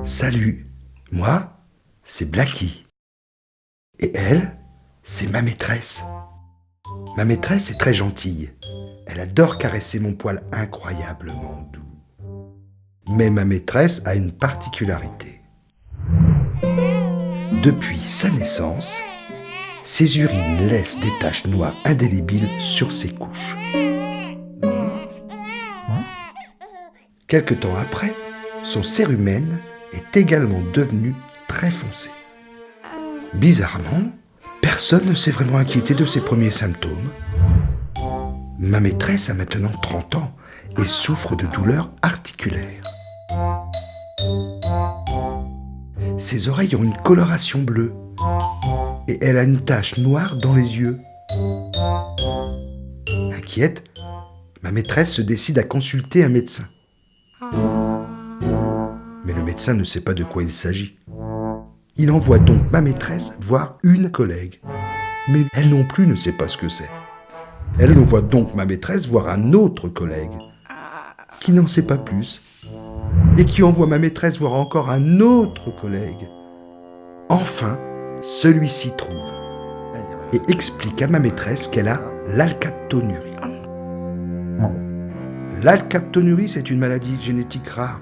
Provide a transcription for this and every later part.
Salut, moi, c'est Blacky. Et elle, c'est ma maîtresse. Ma maîtresse est très gentille. Elle adore caresser mon poil incroyablement doux. Mais ma maîtresse a une particularité. Depuis sa naissance, ses urines laissent des taches noires indélébiles sur ses couches. Quelque temps après, son cérumen est également devenu très foncé. Bizarrement, personne ne s'est vraiment inquiété de ses premiers symptômes. Ma maîtresse a maintenant 30 ans et souffre de douleurs articulaires. Ses oreilles ont une coloration bleue et elle a une tache noire dans les yeux. Inquiète, ma maîtresse se décide à consulter un médecin. Mais le médecin ne sait pas de quoi il s'agit. Il envoie donc ma maîtresse voir une collègue. Mais elle non plus ne sait pas ce que c'est. Elle envoie donc ma maîtresse voir un autre collègue, qui n'en sait pas plus, et qui envoie ma maîtresse voir encore un autre collègue. Enfin, celui-ci trouve, et explique à ma maîtresse qu'elle a l'alkaptonurie. L'alkaptonurie, c'est une maladie génétique rare,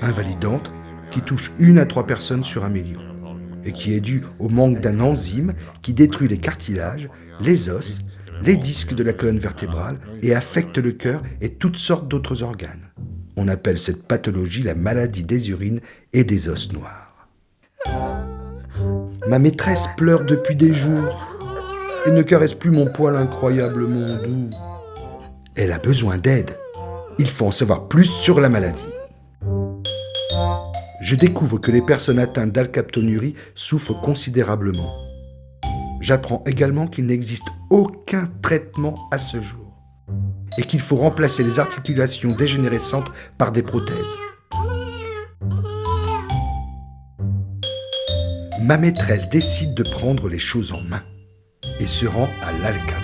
invalidante, qui touche 1 à 3 personnes sur 1 million, et qui est due au manque d'un enzyme qui détruit les cartilages, les os, les disques de la colonne vertébrale et affecte le cœur et toutes sortes d'autres organes. On appelle cette pathologie la maladie des urines et des os noirs. Ma maîtresse pleure depuis des jours et ne caresse plus mon poil incroyablement doux. Elle a besoin d'aide. Il faut en savoir plus sur la maladie. Je découvre que les personnes atteintes d'alkaptonurie souffrent considérablement. J'apprends également qu'il n'existe aucun traitement à ce jour et qu'il faut remplacer les articulations dégénérescentes par des prothèses. Ma maîtresse décide de prendre les choses en main et se rend à l'ALCAP.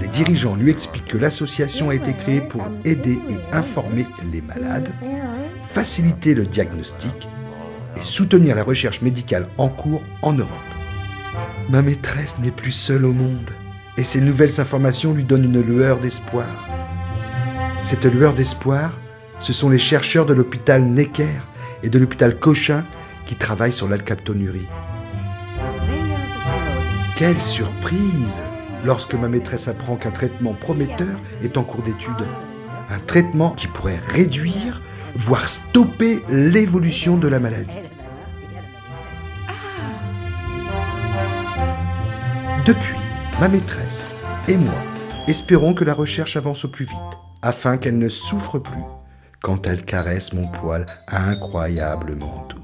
Les dirigeants lui expliquent que l'association a été créée pour aider et informer les malades, faciliter le diagnostic et soutenir la recherche médicale en cours en Europe. Ma maîtresse n'est plus seule au monde et ces nouvelles informations lui donnent une lueur d'espoir. Cette lueur d'espoir, ce sont les chercheurs de l'hôpital Necker et de l'hôpital Cochin qui travaillent sur l'alkaptonurie. Quelle surprise lorsque ma maîtresse apprend qu'un traitement prometteur est en cours d'étude. Un traitement qui pourrait réduire, voire stopper l'évolution de la maladie. Depuis, ma maîtresse et moi espérons que la recherche avance au plus vite, afin qu'elle ne souffre plus quand elle caresse mon poil incroyablement doux.